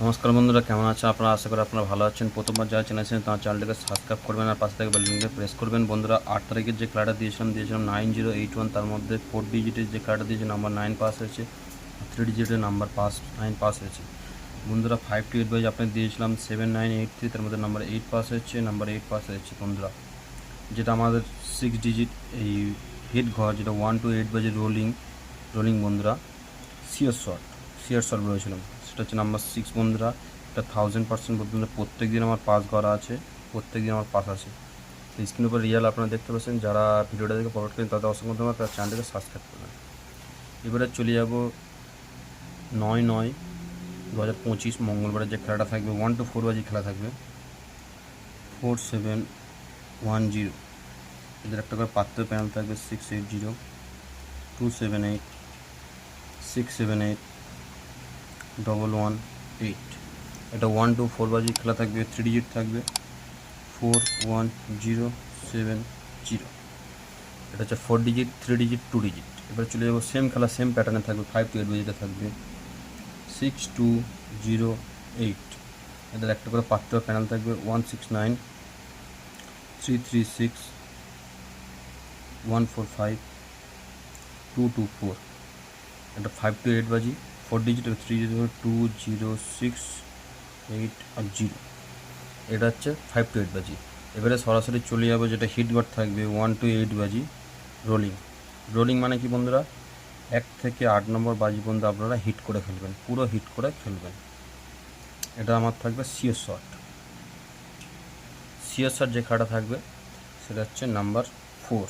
নমস্কার বন্ধুরা, কেমন আছেন আপনারা? আশা করি আপনারা ভালো আছেন। প্রথমবার যারা চ্যানেল আছেন তার চ্যানেলটাকে সাবস্ক্রাইব করবেন আর পাশে থেকে বেল আইকনটা প্রেস করবেন। বন্ধুরা, 8 তারিখের যে খেলাটা দিয়েছিলাম 9081, তার মধ্যে 4 ডিজিটের যে খেলাটা দিয়েছে নাম্বার 9 পাস হয়েছে, 3 ডিজিটের নাম্বার 9 পাস হয়েছে। বন্ধুরা, 5 to 8 বাজে আপনাকে দিয়েছিলাম 7983, তার মধ্যে নাম্বার 8 পাস হয়েছে, নাম্বার 8 পাস হয়েছে। বন্ধুরা, যেটা আমাদের 6 ডিজিট এই হিট ঘর, যেটা 1 to 8 বাজে রোলিং বন্ধুরা, সিয়ার শট বলেছিলাম, সেটা হচ্ছে নাম্বার 6। বন্ধুরা, এটা 1000% বন্ধুরা প্রত্যেক দিন আমার পাস করা আছে, প্রত্যেক দিন আমার পাস আছে। স্ক্রিনের উপর রিয়াল আপনারা দেখতে পাচ্ছেন। যারা ভিডিওটা দেখে ফরওয়ার্ড করেন তাদের অসংখ্য ধন্যবাদ, তার চ্যানেলটাকে সাবস্ক্রাইব করবেন। এবারে চলে যাব 9/9/2025 মঙ্গলবারের যে খেলাটা থাকবে। 1 to 4 বাজে খেলা থাকবে। 4710 এদের একটা করে পাত্র প্যানেল থাকবে। 680 278 678 118। এটা 1 to 4 বাজে খেলা থাকবে। 3 ডিজিট থাকবে 41070। এটা হচ্ছে 4 ডিজিট, 3 ডিজিট, 2 ডিজিট। এবার চলে যাবো সেম খেলা, সেম প্যাটার্নে থাকবে। 5 to 8 বাজেটা থাকবে 6208। এদের একটা করে পাত্র প্যানেল থাকবে। 169 336 145 224। এটা 5 to 8 বাজি 4 ডিজিট, 3 ডিজিট 2068 আর 0। এটা হচ্ছে 5 to 8 বাজি। এবারে সরাসরি চলে যাবো যেটা হিট গড় থাকবে 1 to 8 বাজি রোলিং মানে কি বন্ধুরা, 1 থেকে 8 নম্বর বাজি পর্যন্ত আপনারা হিট করে খেলবেন, পুরো হিট করে খেলবেন। এটা আমার থাকবে সিএস শট যে খেলাটা থাকবে সেটা হচ্ছে নাম্বার 4।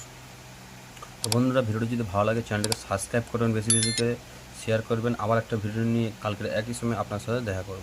তো বন্ধুরা, ভিডিওটি যদি ভালো লাগে চ্যানেলটাকে সাবস্ক্রাইব করবেন, বেশি বেশি করে শেয়ার করবেন। আবার একটা ভিডিও নিয়ে কালকের একই সময় আপনার সাথে দেখা করব।